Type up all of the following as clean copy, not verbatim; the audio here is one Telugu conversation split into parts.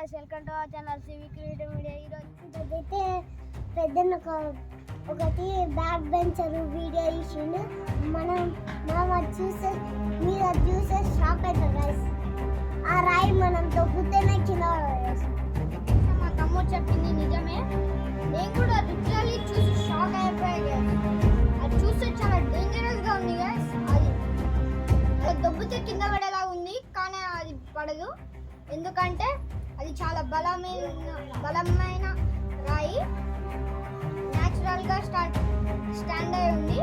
Guys welcome to our channel CV creative media. ఇదైతే పెద్ద ఒకటి బ్యాక్ బెంచర్ వీడియో ఇచ్చిండు. మనం అది చూస్తే మీరు అది చూస్తే షాక్ అవుతారు గైస్. ఆ రాయి మనం తొక్కుతేనే కింద మా తమ్ముడు చెప్పింది నిజమే. నేను కూడా లిటరల్లీ చూసి షాక్ అయిపోయాను. అది చూస్తే చాలా డేంజరస్గా ఉంది గైస్. అది దొబ్బితే కింద పడేలా ఉంది, కానీ అది పడదు. ఎందుకంటే అది చాలా బలమైన రాయి. న్యాచురల్గా స్టాండ్ అయి ఉంది.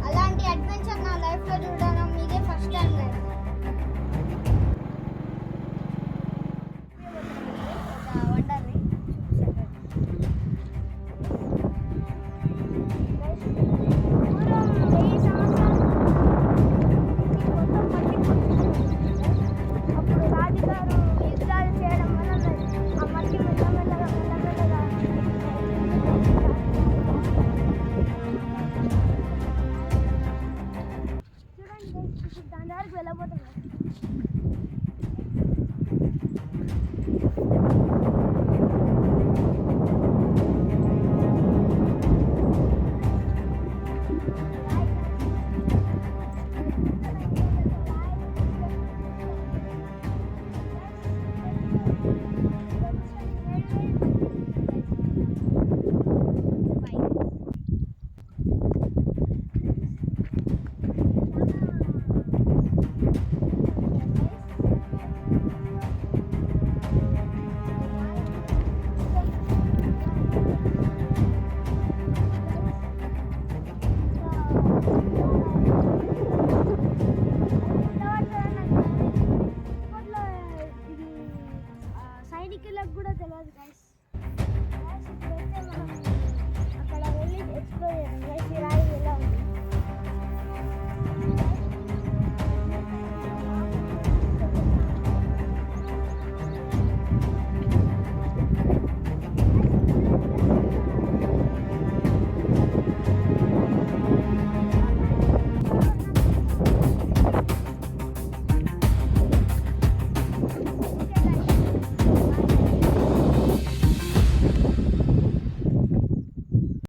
అలాంటి అడ్వెంచర్ నా లైఫ్లో చూడడం ఇదే ఫస్ట్ టైం గైస్. వండర్ని అప్పుడు రాజుగారు యుద్ధాలు చేయడం వల్ల ఆ మట్టి మెల్లమెల్లగా చూడండి దాని దగ్గరికి వెళ్ళబోతున్నాం. సైనికులకు కూడా తెలియదు గైస్. ఇప్పుడైతే మనం అక్కడ వెళ్ళి ఎక్స్ప్లోర్ చేస్తాం గైస్.